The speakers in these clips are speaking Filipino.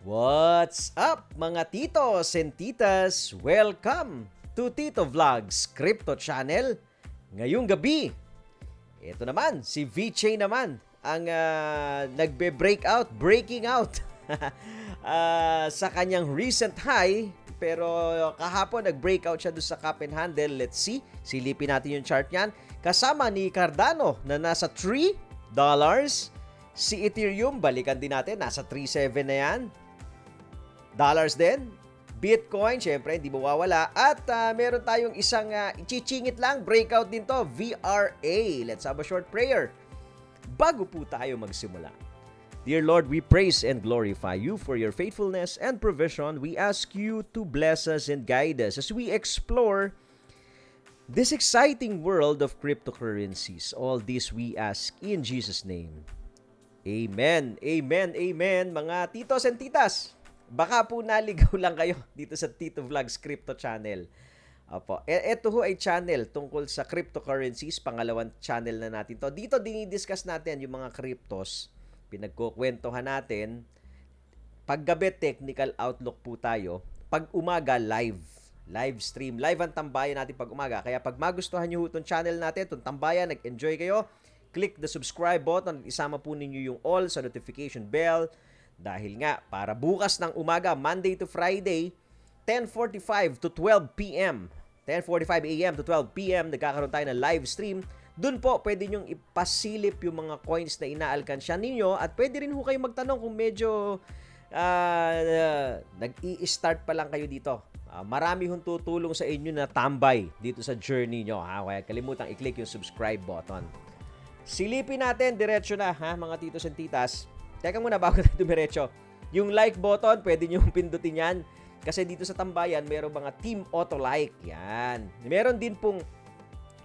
What's up mga titos and titas? Welcome to Tito Vlogs Crypto Channel. Ngayong gabi, ito naman, si VJ naman ang breaking out sa kanyang recent high. Pero kahapon nag-breakout siya doon sa cup and handle. Let's see, silipin natin yung chart niyan. Kasama ni Cardano na nasa $3. Si Ethereum, balikan din natin, nasa 3.7 na yan. Dollars din. Bitcoin, syempre, hindi mawawala. At meron tayong isang ichichingit lang, breakout din to, VRA. Let's have a short prayer bago po tayo magsimula. Dear Lord, we praise and glorify you for your faithfulness and provision. We ask you to bless us and guide us as we explore this exciting world of cryptocurrencies. All this we ask in Jesus' name. Amen, amen, amen. Mga titos and titas, baka po naligaw lang kayo dito sa Tito Vlogs Crypto Channel. Opo. Ito ho ay channel tungkol sa cryptocurrencies. Pangalawang channel na natin to. Dito dinidiscuss natin yung mga cryptos. Pinagkukwentuhan natin. Paggabi, technical outlook po tayo. Pag umaga, live stream. Live ang tambayan natin pag umaga. Kaya pag magustuhan nyo itong channel natin, itong tambayan, nag-enjoy kayo, click the subscribe button at isama po ninyo yung all sa notification bell. Dahil nga, para bukas ng umaga, Monday to Friday, 10:45 to 12 p.m. 10:45 a.m. to 12 p.m. nagkakaroon tayo ng live stream. Doon po, pwede nyong ipasilip yung mga coins na inaalkansya ninyo at pwede rin ho kayo magtanong kung medyo nag-i-start pa lang kayo dito. Marami hong tutulong sa inyo na tambay dito sa journey nyo. Kaya kalimutang i-click yung subscribe button. Silipin natin, diretso na mga titos and titas. Teka muna bago tayo dumiretso. Yung like button, pwede nyo pindutin yan. Kasi dito sa tambayan, meron mga Team Auto-like. Yan. Meron din pong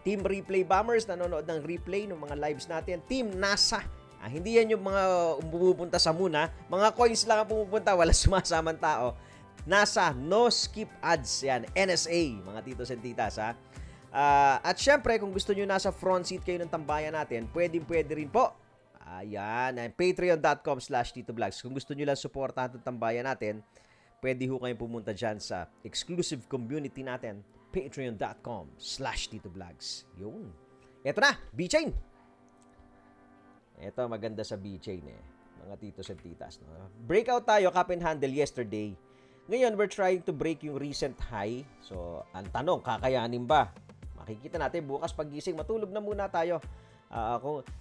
Team Replay Bombers, nanonood ng replay ng mga lives natin. Team NASA. Hindi yan yung mga pumupunta sa muna. Mga coins lang ang pumupunta, wala sumasamang tao. NASA, no skip ads. Yan, NSA, mga titos and titas. At syempre, kung gusto nyo nasa front seat kayo ng tambayan natin, pwede rin po. Ayan, patreon.com/TitoVlogs. Kung gusto nyo lang supportahan itong tambayan natin, pwede ho kayong pumunta dyan sa exclusive community natin, patreon.com/TitoVlogs. Yun. Eto na, B-Chain. Eto, maganda sa B-Chain mga titos and titas. No? Breakout tayo, cup and handle yesterday. Ngayon, we're trying to break yung recent high. So, ang tanong, kakayanin ba? Makikita natin bukas pagising, matulog na muna tayo.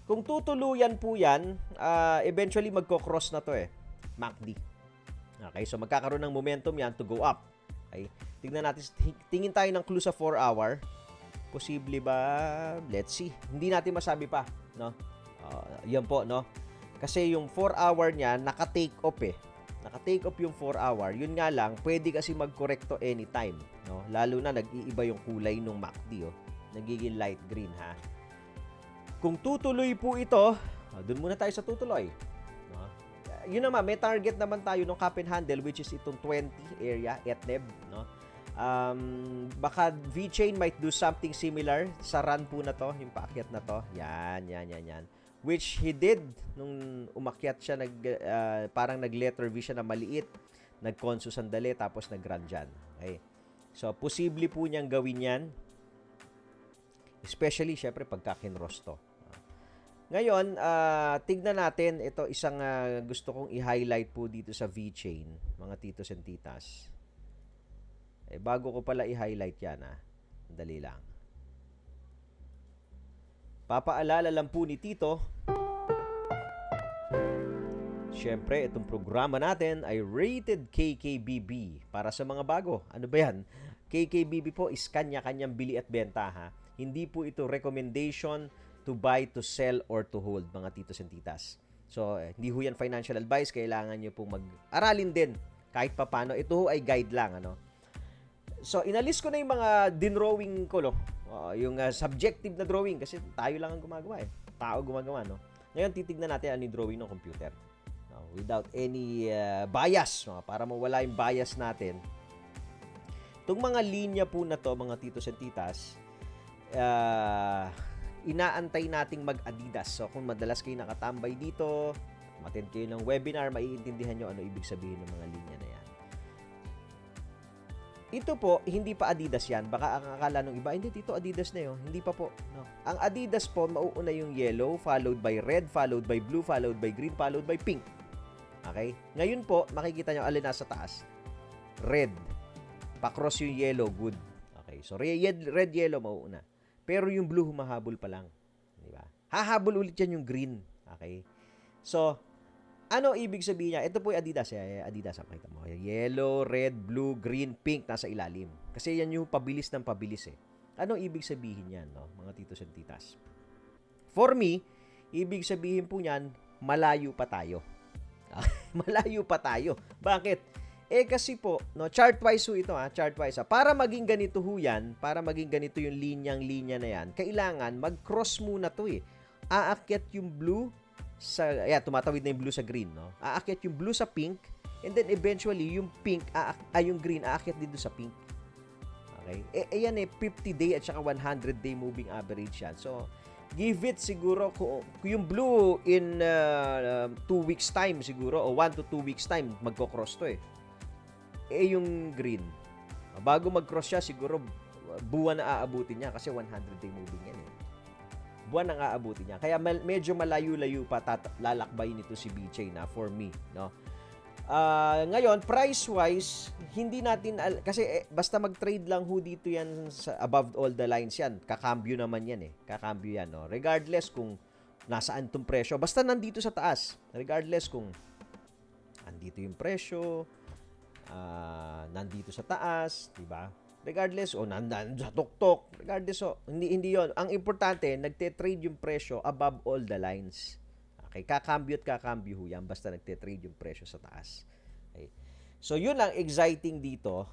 Kung tutuluyan po yan, eventually magko-cross na to MACD. Okay, so magkakaroon ng momentum yan to go up. Okay, tingnan natin, tingin tayo ng clue sa 4 hour. Posible ba? Let's see. Hindi natin masabi pa, no? Yan po, no? Kasi yung 4 hour niya naka-take off Naka-take off yung 4 hour. Yun nga lang, pwede kasi mag-correcto anytime, no? Lalo na nag-iiba yung kulay ng MACD, nagiging light green, Kung tutuloy po ito, doon muna tayo sa tutuloy. No? Yun naman, may target naman tayo ng cup and handle which is itong 20 area, ETNEB. No? Baka VChain might do something similar sa run po na to, yung paakyat na to. Yan. Which he did nung umakyat siya, parang nag-letter V siya na maliit, nag-conso sandali, tapos nag-run dyan. Okay. So, posible po niyang gawin yan. Especially, syempre, pagka kinross to. Ngayon, tignan natin, ito isang gusto kong i-highlight po dito sa VChain, mga titos and titas. Bago ko pala i-highlight yan, dali lang. Papaalala lang po ni Tito, syempre, itong programa natin ay rated KKBB para sa mga bago. Ano ba yan? KKBB po is kanya-kanyang bili at benta, Hindi po ito recommendation to buy, to sell, or to hold, mga titos and titas. So, hindi ho yan financial advice. Kailangan nyo pong mag-aralin din kahit papano. Ito ho ay guide lang, So, inalis ko na yung mga dinrawing ko, yung subjective na drawing kasi tayo lang ang gumagawa, Tao gumagawa, Ngayon, titignan natin ano yung drawing ng computer. Without any bias, para mawala yung bias natin. Itong mga linya po na to, mga titos and titas, inaantay nating mag-Adidas. So, kung madalas kayo nakatambay dito, Umattend kayo ng webinar, maiintindihan nyo ano ibig sabihin ng mga linya na yan. Ito po, hindi pa Adidas yan. Baka ang akala nung iba, hindi, dito Adidas na yun. Hindi pa po. No. Ang Adidas po, mauuna yung yellow, followed by red, followed by blue, followed by green, followed by pink. Okay? Ngayon po, makikita nyo alin nasa taas. Red. Pa-cross yung yellow, good. Okay, so red, yellow, mauuna. Pero yung blue, humahabol pa lang. Di ba? Hahabol ulit yan yung green. Okay? So, ano ibig sabihin niya? Ito po yung Adidas. Adidas, makita mo. Yellow, red, blue, green, pink, nasa ilalim. Kasi yan yung pabilis ng pabilis eh. Ano ibig sabihin yan, no? Mga titos and titas? For me, ibig sabihin po niyan, malayo pa tayo. Malayo pa tayo. Bakit? Kasi po, no, chart-wise ho ito, chart-wise. Para maging ganito ho yan, para maging ganito yung linya na yan, kailangan mag-cross muna to eh. Aakyat yung blue tumatawid na yung blue sa green, no? Aakyat yung blue sa pink, and then eventually yung pink, yung green aakyat din doon sa pink. Okay? Ayan 50-day at saka 100-day moving average yan. So, give it siguro kung yung blue in 2 weeks time siguro o 1 to 2 weeks time magko-cross to eh. Yung green, bago mag-cross siya siguro buwan na aabutin niya kasi 100-day moving yan eh. Buwan ang aabutin niya. Kaya medyo malayo-layo pa lalakbay nito si BJ na for me, no? Ngayon, price-wise, hindi natin kasi basta mag-trade lang ho dito yan sa above all the lines yan. Kakambyo naman yan eh. Kakambyo yan, no? Regardless kung nasaan tong presyo, basta nandito sa taas. Regardless kung andito yung presyo, nandito sa taas, di ba? Regardless, nandan sa tuktok. Regardless, hindi yon. Ang importante, nagte-trade yung presyo above all the lines. Okay, kakambyo ho yan basta nagte-trade yung presyo sa taas. Okay. So, yun lang exciting dito,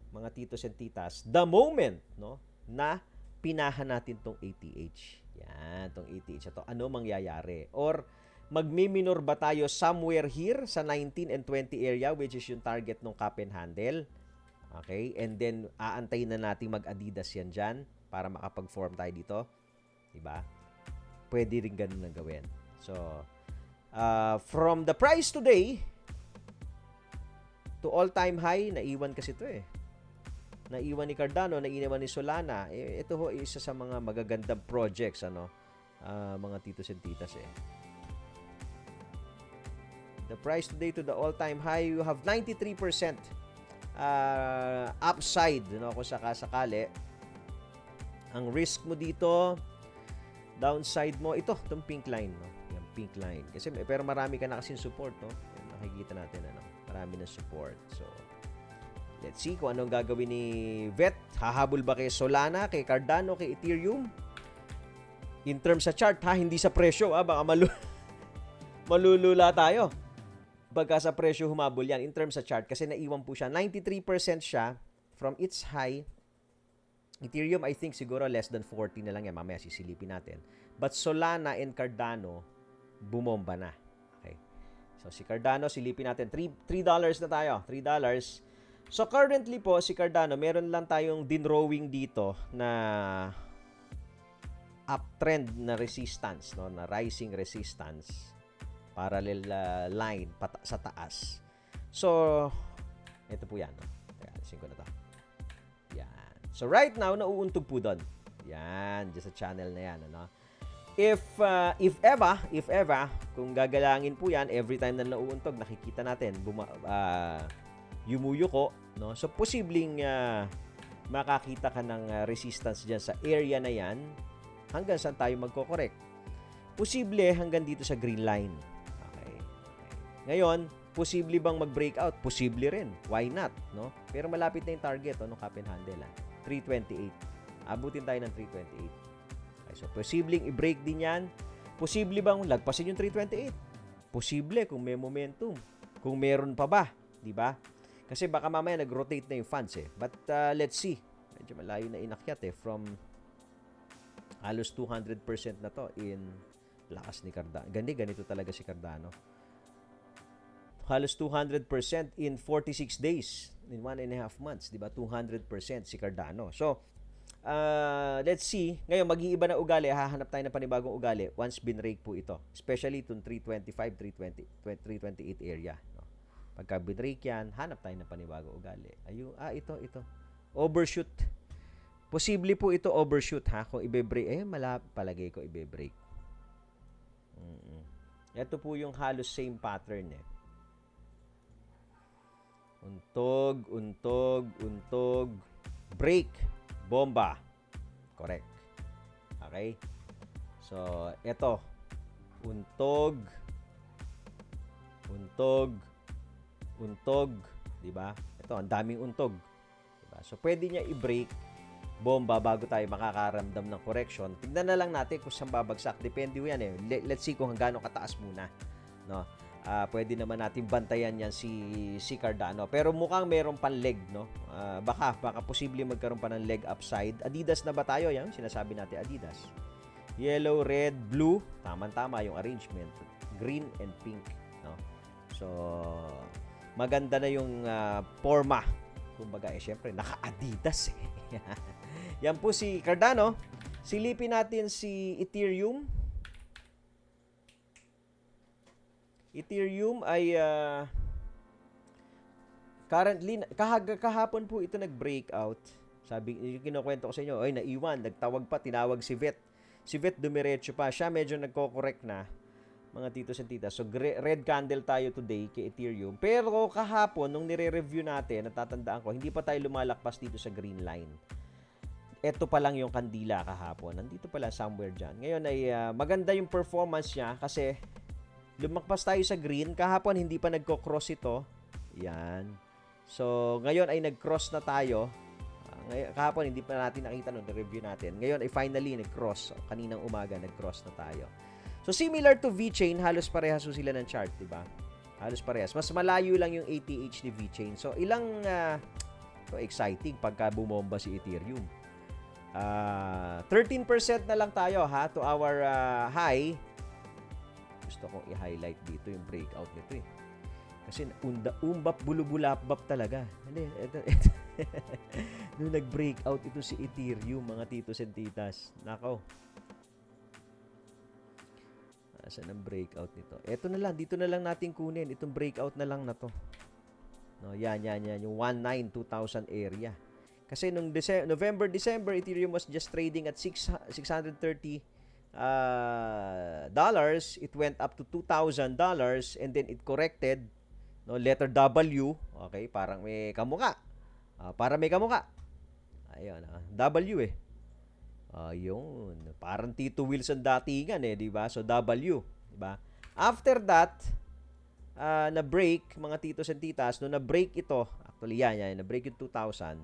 mga titos and titas, the moment, no, na pinahan natin tong ATH. Yan, tong ATH. Ito, ano mangyayari? Or, magmi-minor ba tayo somewhere here sa 19 and 20 area, which is yung target ng cup and handle? Okay? And then, aantayin na natin mag-Adidas yan dyan para makapag-form tayo dito. Diba? Pwede rin ganun na gawin. So, from the price today to all-time high, naiwan kasi ito eh. Naiwan ni Cardano, naiwan ni Solana. Ito ho, isa sa mga magagandang projects, mga titos and titas eh. The price today to the all-time high, you have 93% upside, no, kung sakasakali. Ang risk mo dito, downside mo, itong pink line, no? Yung pink line. Kasi pero marami ka na kasing support, no? Yan, makikita natin, marami na support. So, let's see kung anong gagawin ni Vet. Hahabol ba kay Solana, kay Cardano, kay Ethereum? In terms sa chart, hindi sa presyo, baka malulula tayo. Pagka sa presyo humabol yan in terms sa chart kasi naiwan po siya. 93% siya from its high. Ethereum, I think siguro less than 40 na lang yan. Mamaya sisilipin natin. But Solana and Cardano, bumomba na. Okay. So si Cardano, silipin natin. $3 na tayo. $3. So currently po, si Cardano, meron lang tayong dinrowing dito na uptrend na resistance, no? Na rising resistance. Parallel line sa taas. So, ito po yan. Kaya, alisin ko na ito. Yan. So, right now, nauuntog po doon. Yan. Just sa channel na yan. If ever, kung gagalangin po yan, every time na nauuntog, nakikita natin, yumuyuko. No? So, posibleng makakita ka ng resistance dyan sa area na yan hanggang saan tayo magko-correct. Posible hanggang dito sa green line. Ngayon, posible bang mag-breakout? Posible rin. Why not? No? Pero malapit na yung target ng cup and handle. 328. Abutin tayo ng 328. Okay, so, posibleng i-break din yan. Posible bang lagpasin yung 328? Posible kung may momentum. Kung meron pa ba. Diba? Kasi baka mamaya nag-rotate na yung funds eh. But let's see. Medyo malayo na inakyat eh. From halos 200% na to in lakas ni Cardano. Ganito talaga si Cardano. Halos 200% in 46 days, in 1.5 months, di ba? 200% si Cardano. So, let's see. Ngayon, mag-iiba na ugali. Hahanap tayo ng panibagong ugali once binrake po ito. Especially itong 325, 328 area. No? Pagka binrake yan, hanap tayo ng panibagong ugali. Ito. Overshoot. Posible po ito overshoot, ha? Kung ibe-break, palagay ko ibe-break. Ito po yung halos same pattern, eh. Untog, break, bomba. Correct. Okay? So, ito. Untog, diba? Ito, ang daming untog. Diba? So, pwede niya i-break bomba bago tayo makakaramdam ng correction. Tignan na lang natin kung saan babagsak. Depende yan, eh. Let's see kung gaano kataas muna. No? Pwede naman natin bantayan yan si Cardano. Pero mukhang meron pang leg, no? Baka posible magkaroon pa ng leg upside. Adidas na ba tayo? Yan, sinasabi natin Adidas. Yellow, red, blue. Tama-tama yung arrangement. Green and pink, no? So, maganda na yung forma. Kumbaga, syempre, naka-Adidas, eh. Yan po si Cardano. Silipin natin si Ethereum. Ethereum ay currently, kahapon po ito nag-breakout. Sabi, yung kinukwento ko sa inyo, naiwan, nagtawag pa, tinawag si Vet. Si Vet dumiretso pa. Siya medyo nagko-correct na, mga titos and titas. So, red candle tayo today kay Ethereum. Pero kahapon, nung nire-review natin, natatandaan ko, hindi pa tayo lumalakpas dito sa green line. Ito pa lang yung kandila kahapon. Nandito pala somewhere dyan. Ngayon ay maganda yung performance niya kasi lumakpas tayo sa green. Kahapon hindi pa nagko-cross ito. Yan. So, ngayon ay nag-cross na tayo. Kahapon hindi pa natin nakita nung review natin. Ngayon ay finally nag-cross. So, kaninang umaga nag-cross na tayo. So, similar to VeChain, halos parehas so sila ng chart, di ba? Halos parehas. Mas malayo lang yung ATH ni VeChain. So, ilang exciting pagka bumomba si Ethereum. 13% na lang tayo, ha, to our high. Gusto kong i-highlight dito yung breakout nito, eh. Kasi bulubulapbap talaga. Ito. Nung nag-breakout ito si Ethereum, mga titos and titas. Nako. Saan ang breakout nito? Ito na lang, dito na lang natin kunin. Itong breakout na lang na to. No, yan. Yung 19,200 area. Kasi nung November, December, Ethereum was just trading at $630. It went up to $2,000 and then it corrected. No, letter W. Okay, parang may kamuka. Ayun, W, eh. Ayun, parang Tito Wilson datingan, eh, di ba? So W, di ba? After that, na-break, mga titos and titas, no, na-break ito, actually yan, na-break yung 2,000,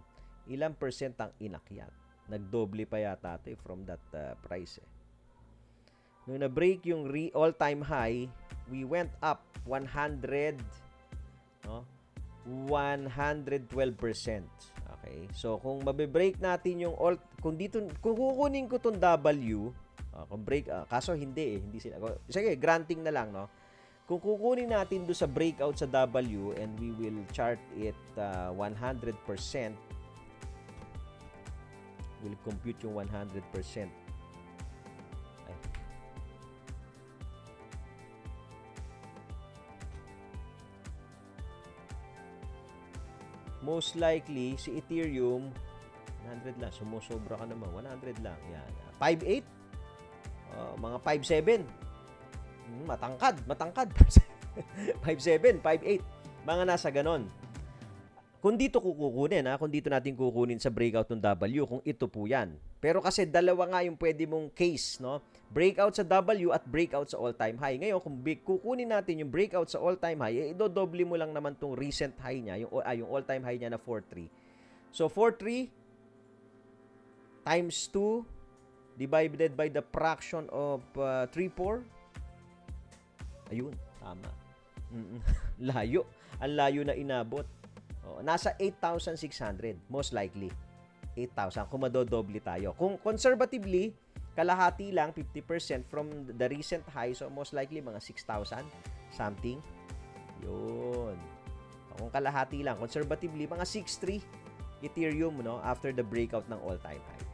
ilang percent ang inakyat? Nagdoble pa yata ito, from that price, eh. Nung na-break yung all-time high, we went up 100, no? 112%. Okay? So, kung mabe-break natin yung kung kukunin ko tong W, kung break, kaso hindi sila. Sige, granting na lang, no? Kung kukunin natin do sa breakout sa W and we will chart it 100%, we'll compute yung 100%. Most likely, si Ethereum, 100 lang. Sumusobra ka naman. 100 lang. Yan. 5.8. Mga 5.7. Matangkad. 5.7, 5.8. Mga nasa ganon. Kung dito kukunin, kung dito natin kukunin sa breakout ng W, kung ito po yan. Pero kasi dalawa nga yung pwede mong case, no? Breakout sa W at breakout sa all-time high. Ngayon, kung kukunin natin yung breakout sa all-time high, idodoble mo lang naman tong recent high niya, yung all-time high niya na 4.3. So, 4.3 times 2 divided by the fraction of 3.4. Ayun, tama. Layo. Ang layo na inabot. Nasa 8,600, most likely. 8,000 kung madodoble tayo. Kung conservatively, kalahati lang, 50% from the recent high, so most likely mga 6,000 something. Yun. Kung kalahati lang, conservatively, mga 6,300 Ethereum, no, after the breakout ng all-time high.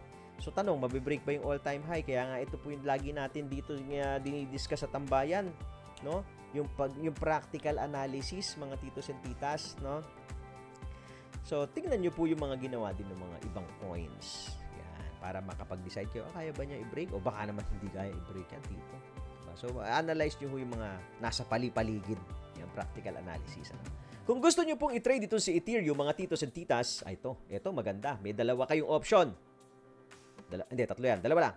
So tanong, mabibreak ba yung all-time high? Kaya nga ito po yung lagi natin dito dinidiscuss sa tambayan, no? Yung practical analysis, mga titos and titas, no? So tingnan niyo po yung mga ginawa din ng mga ibang coins. Yan, para makapag-decide kayo, kaya ba niya i-break? O baka naman hindi kaya i-break yan, tito. So analyze niyo po yung mga nasa pali-paligid, yung practical analysis. Ano? Kung gusto niyo pong i-trade ito si Ethereum, mga titos and titas, ito maganda. May dalawa kayong option. Hindi, tatlo yan. Dalawa lang.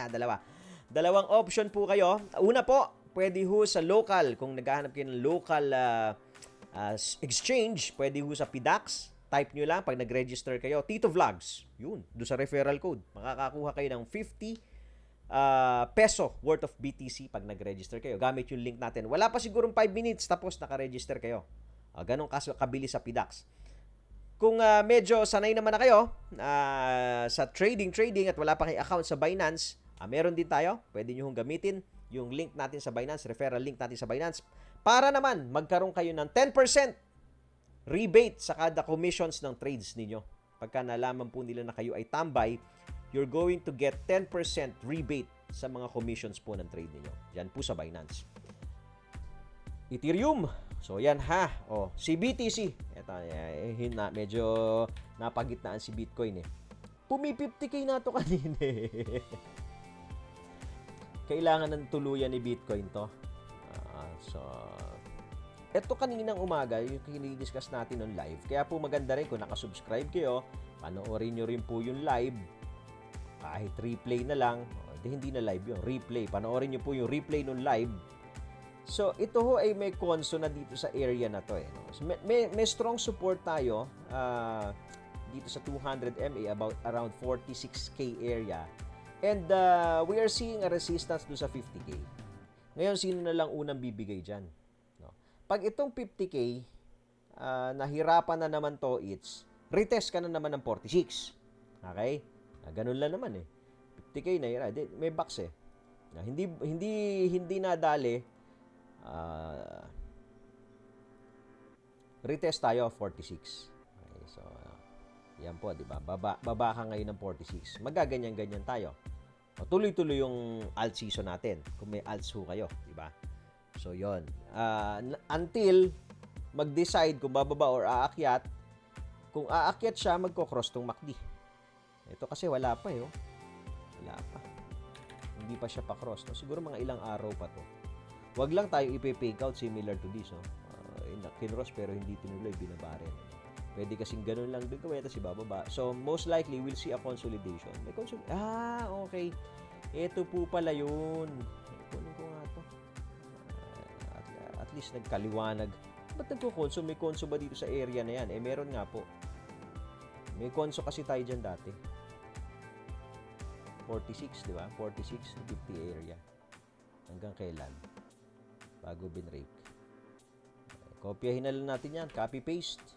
Dalawa. Dalawang option po kayo. Una po, pwede ho sa local. Kung naghahanap kayo ng local exchange, pwede ho sa PDAX. Type nyo lang pag nag-register kayo. Tito Vlogs. Yun. Doon sa referral code. Makakakuha kayo ng 50 peso worth of BTC pag nag-register kayo. Gamit yung link natin. Wala pa sigurong 5 minutes tapos naka-register kayo. Ganong kabilis sa PDAX. Kung medyo sanay naman na kayo sa trading at wala pa kayong account sa Binance, meron din tayo. Pwede nyo gamitin yung link natin sa Binance, referral link natin sa Binance, para naman magkaroon kayo ng 10% rebate sa kada commissions ng trades ninyo. Pagka nalaman po nila na kayo ay tambay, you're going to get 10% rebate sa mga commissions po ng trade ninyo. Yan po sa Binance. Ethereum. So, yan ha. Si BTC. Ito, medyo napagitnaan si Bitcoin eh. Pumi-50K na to kanina eh. Kailangan ng tuluyan ni Bitcoin to. Ito kaninang umaga, yung kinidiscuss natin on live. Kaya po maganda rin kung nakasubscribe kayo, panoorin nyo rin po yung live. Kahit replay na lang. Hindi na live yun. Replay. Panoorin nyo po yung replay ng live. So, ito ho ay may konso na dito sa area na to eh. No? So, may strong support tayo dito sa 200 MA, around 46K area. And we are seeing a resistance doon sa 50K. Ngayon, sino na lang unang bibigay dyan? No? Pag itong 50K, nahirapan na naman to, retest ka na naman ng 46. Okay? Ganun lang naman eh. 50K na may box eh. Hindi nadali. Retest tayo 46. Okay, so yan po, di ba? Baba ka ngayon ng 46. Magaganyan-ganyan tayo. Tuloy-tuloy yung alt season natin kung may alts ho kayo, di ba? So yon. Until mag-decide kung bababa or aakyat. Kung aakyat siya, magko-cross tong MACD. Ito kasi wala pa eh. Wala pa. Hindi pa siya pa-cross. No? Siguro mga ilang araw pa to. Wag lang tayo ipe-fake out similar to this. Kinross pero hindi tinuloy, binabarin. Pwede kasing ganun lang din gawin tapos ibababa. So, most likely, we'll see a consolidation. May okay. Ito po pala yun. Kunin ko nga to. At least nagkaliwanag. Ba't nagko-conso? May conso ba dito sa area na yan? Meron nga po. May conso kasi tayo dyan dati. 46, di ba? 46 to 50 area. Hanggang kailan? Bago binrake. Kopyahin na lang natin yan. Copy-paste.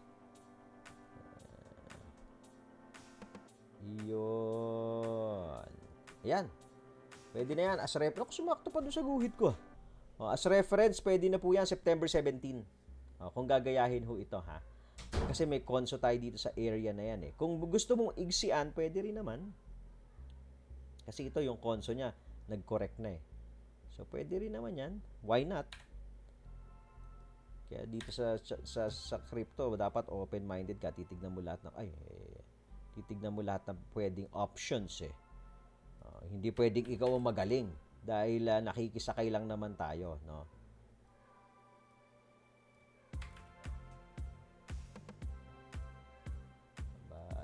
Yun. Ayan. Pwede na yan. As reference. Sumakto pa doon sa guhit ko. As reference, pwede na po yan. September 17. Kung gagayahin ho ito, ha. Kasi may conso tayo dito sa area na yan, eh. Kung gusto mong igsian, pwede rin naman. Kasi ito yung conso niya. Nag-correct na, eh. So, pwede rin naman yan. Why not? Kaya dito sa crypto, dapat open-minded ka. Titignan mo lahat ng, titignan mo lahat ng pwedeng options, eh. Hindi pwedeng ikaw ang magaling. Dahil nakikisakay lang naman tayo, no?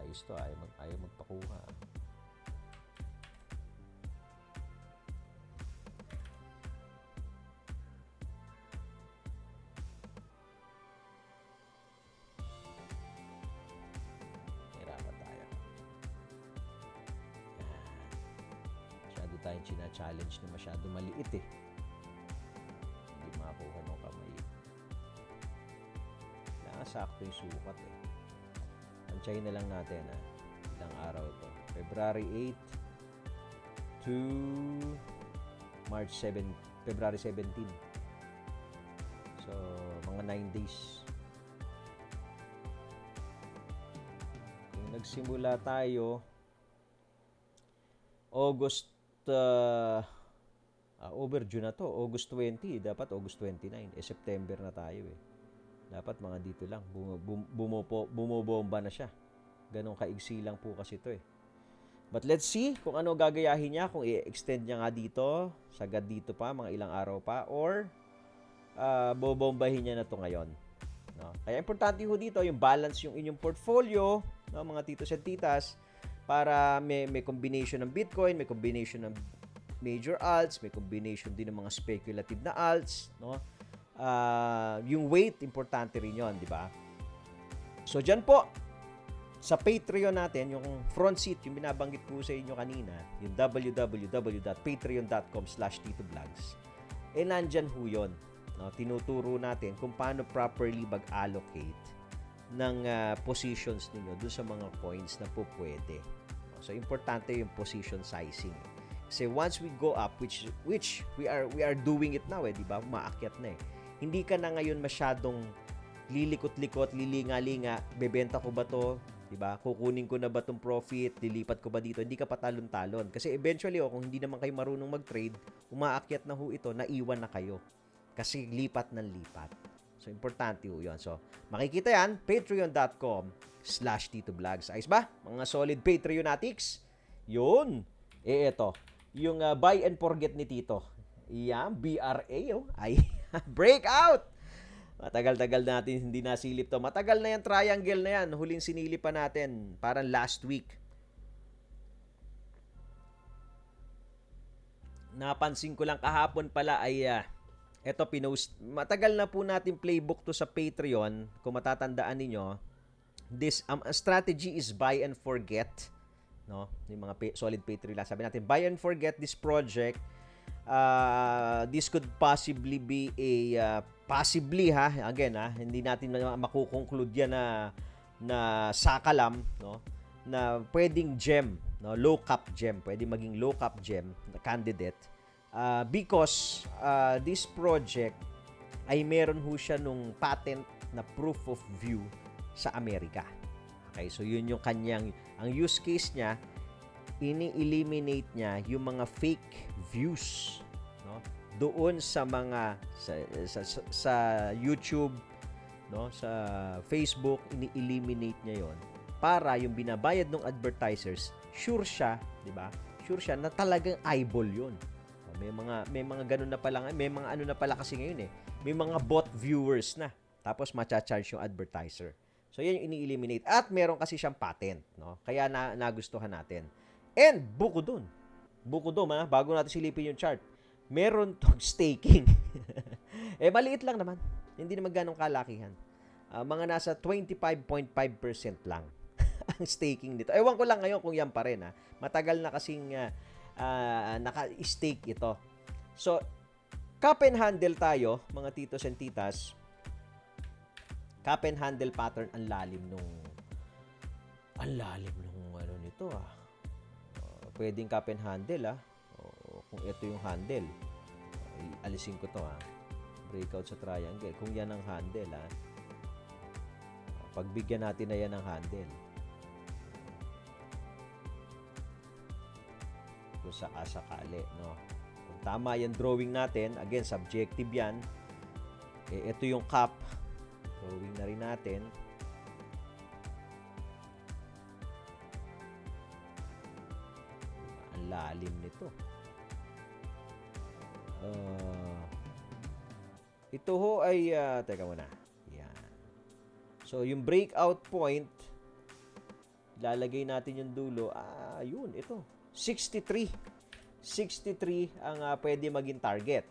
Ayos to, ayaw magpakuha. Tayong china-challenge na masyado maliit eh. Hindi makakuha ng kamay. Nakasakto yung sukat eh. Antayin na lang natin ilang araw ito. February 8 to February 17. So, mga 9 days. Kung nagsimula tayo August, overdue na to. August 20, dapat August 29. September na tayo eh. Dapat mga dito lang, bumobomba na siya. Ganong kaigsi lang po kasi to eh. But let's see kung ano gagayahin niya, kung i-extend niya nga dito, sagad dito pa, mga ilang araw pa, or bobombahin niya na to ngayon. No? Kaya importante ho dito, yung balance yung inyong portfolio, no, mga titos at titas, para may combination ng Bitcoin, may combination ng major alts, may combination din ng mga speculative na alts, no? Yung weight, importante rin yon, di ba? So, dyan po, sa Patreon natin, yung front seat, yung binabanggit ko sa inyo kanina, yung www.patreon.com/titoblogs, nandyan ho yun. No? Tinuturo natin kung paano properly mag-allocate ng positions ninyo dun sa mga coins na po pwede. No? So, importante yung position sizing. Kasi once we go up, which we are doing it now, di ba? Umaakyat na eh. Hindi ka na ngayon masyadong lilikot-likot, lilinga-linga, bebenta ko ba to? Diba? Kukunin ko na ba tong profit? Lilipat ko ba dito? Hindi ka patalon-talon. Kasi eventually, kung hindi naman kayo marunong mag-trade, umaakyat na ho ito, naiwan na kayo. Kasi lipat ng lipat. So, importante ho yun. So, makikita yan, patreon.com/titoblogs. Ayos ba? Mga solid Patreonatics? Yun. Ito. Yung buy and forget ni Tito. Yan, BRA, oh. Ay, breakout! Matagal-tagal natin hindi nasilip to. Matagal na yan, triangle na yan. Huling sinilip pa natin. Parang last week. Napansin ko lang kahapon pala ay eto pinost. Matagal na po natin playbook to sa Patreon. Kung matatandaan ninyo, this strategy is buy and forget. No? Yung mga solid Patreon lang. Sabi natin, buy and forget this project. This could possibly be a possibly again hindi natin makukonclude yan na sakalam, no, na pwedeng gem, no, low cap gem, pwedeng maging low cap gem na candidate because this project ay meron ho siya nung patent na proof of view sa Amerika. Okay, so yun yung kanyang ang use case niya, ini-eliminate niya yung mga fake views, no, doon sa mga sa YouTube, no, sa Facebook, ini-eliminate niya yon para yung binabayad ng advertisers, sure siya, di ba? Sure siya na talagang eyeball yun. May mga ganun na pala, may mga ano na pala kasi ngayon eh. May mga bot viewers na. Tapos macha-charge yung advertiser. So yan yung ini-eliminate at meron kasi siyang patent, no? Kaya nagustuhan natin. And buko doon, bago natin silipin yung chart, meron tong staking. Maliit lang naman. Hindi naman ganong kalakihan. Mga nasa 25.5% lang ang staking nito. Ewan ko lang ngayon kung yan pa rin. Matagal na kasing naka-stake ito. So, cup and handle tayo, mga titos and titas. Cup and handle pattern, ang lalim nung ano nito pwedeng cup and handle kung ito yung handle, alisin ko to breakout sa triangle, kung yan ang handle pagbigyan natin na yan ng handle kung sakali, no, kung tama yung drawing natin, again subjective yan, ito yung cup, drawing na rin natin. Lalim nito. Ito ho ay teka muna. Yan. So yung breakout point, lalagay natin yung dulo. Yun, ito. 63 ang pwede maging target.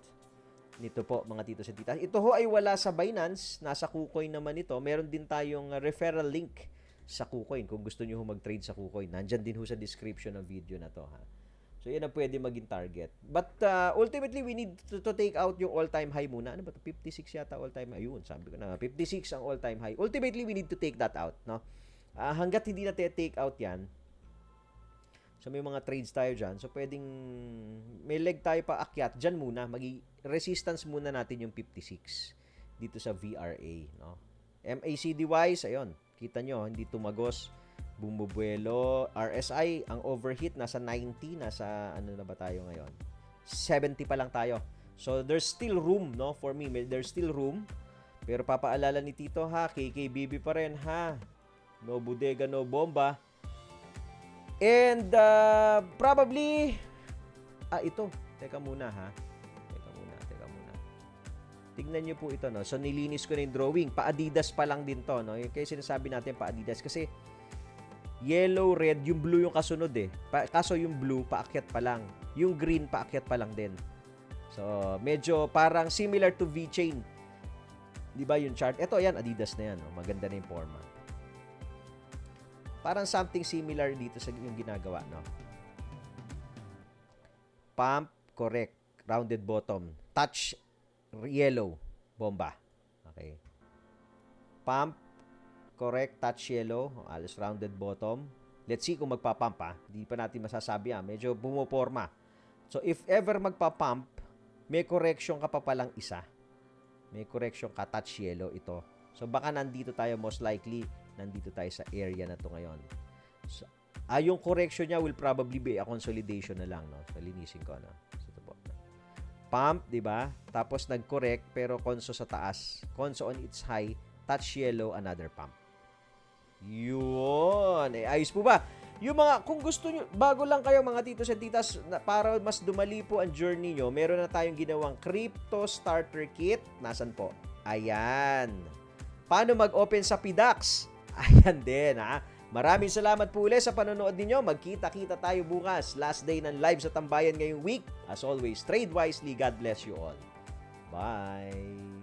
Nito po, mga titos at titas. Ito ho ay wala sa Binance, nasa KuCoin naman ito. Meron din tayong referral link sa KuCoin kung gusto niyo mag-trade sa KuCoin. Nandyan din ho sa description ng video na to So, yan ang pwede maging target. But, ultimately, we need to take out yung all-time high muna. Ano ba ito? 56 yata all-time high. Ayun, sabi ko na. 56 ang all-time high. Ultimately, we need to take that out, no? Hanggat hindi na take out yan, so may mga trades tayo dyan. So, pwedeng may leg tayo pa akyat. Dyan muna. Resistance muna natin yung 56 dito sa VRA, no? MACD-wise, ayun. Kita nyo, hindi tumagos. bumubuelo. RSI, ang overheat nasa 90, nasa ano na ba tayo ngayon? 70 pa lang tayo. So there's still room, no? For me, there's still room. Pero papaalala ni Tito ha, KKBB pa rin ha. No bodega, no bomba. And probably ito. Teka muna ha. Teka muna. Tingnan niyo po ito, no. So nilinis ko na yung drawing. Pa-Adidas pa lang din to, no. Yung kaya sinasabi natin pa-Adidas kasi yellow, red, yung blue yung kasunod eh. Kaso yung blue paakyat pa lang. Yung green paakyat pa lang din. So medyo parang similar to V-chain. 'Di ba yung chart? Ito yan, Adidas na yan, no. Maganda na yung forma. Parang something similar dito sa yung ginagawa, no? Pump, correct. Rounded bottom. Touch, yellow. Bomba. Okay. Pump, correct. Touch, yellow. Alas rounded bottom. Let's see kung magpapump, ha. Hindi pa natin masasabi, ha. Medyo bumoporma. So, if ever magpapump, may correction ka pa palang isa. May correction ka. Touch, yellow. Ito. So, baka nandito tayo most likely. Nandito tayo sa area na to ngayon. So, yung correction niya will probably be a consolidation na lang, no? So, linisin ko, no? So, ito po. Pump, di ba? Tapos nag-correct, pero conso sa taas. Conso on its high. Touch yellow, another pump. Yun. Ayos po ba? Yung mga, kung gusto nyo, bago lang kayo mga titos and titas, para mas dumali po ang journey nyo, meron na tayong ginawang Crypto Starter Kit. Nasaan po? Ayan. Paano mag-open sa PDAX? Ayan din, ha? Maraming salamat po ulit sa panonood ninyo. Magkita-kita tayo bukas. Last day ng live sa Tambayan ngayong week. As always, trade wisely. God bless you all. Bye!